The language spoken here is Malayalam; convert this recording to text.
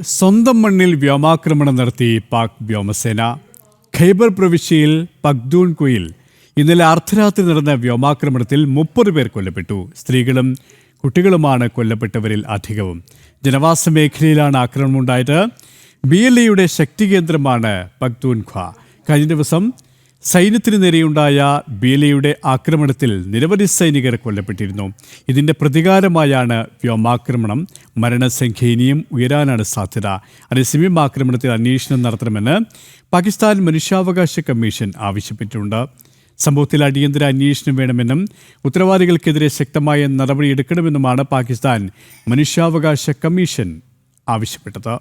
സ്വന്തം മണ്ണിൽ വ്യോമാക്രമണം നടത്തി പാക് വ്യോമസേന. ഖൈബർ പ്രവിശ്യയിൽ പഖ്തൂൺഖ്വയിൽ ഇന്നലെ അർദ്ധരാത്രി നടന്ന വ്യോമാക്രമണത്തിൽ 30 പേർ കൊല്ലപ്പെട്ടു. സ്ത്രീകളും കുട്ടികളുമാണ് കൊല്ലപ്പെട്ടവരിൽ അധികവും. ജനവാസ മേഖലയിലാണ് ആക്രമണമുണ്ടായത്. BLAയുടെ ശക്തി കേന്ദ്രമാണ് പഖ്തൂൺഖ്വ. കഴിഞ്ഞ ദിവസം സൈന്യത്തിന് നേരെയുണ്ടായ BLAയുടെ ആക്രമണത്തിൽ നിരവധി സൈനികർ കൊല്ലപ്പെട്ടിരുന്നു. ഇതിന്റെ പ്രതികാരമായാണ് വ്യോമാക്രമണം. മരണസംഖ്യ ഇനിയും ഉയരാനാണ് സാധ്യത. അതേസമയം ആക്രമണത്തിൽ അന്വേഷണം നടത്തണമെന്ന് പാകിസ്ഥാൻ മനുഷ്യാവകാശ കമ്മീഷൻ ആവശ്യപ്പെട്ടിട്ടുണ്ട്. സംഭവത്തിൽ അടിയന്തര അന്വേഷണം വേണമെന്നും ഉത്തരവാദികൾക്കെതിരെ ശക്തമായ നടപടിയെടുക്കണമെന്നുമാണ് പാകിസ്ഥാൻ മനുഷ്യാവകാശ കമ്മീഷൻ ആവശ്യപ്പെട്ടത്.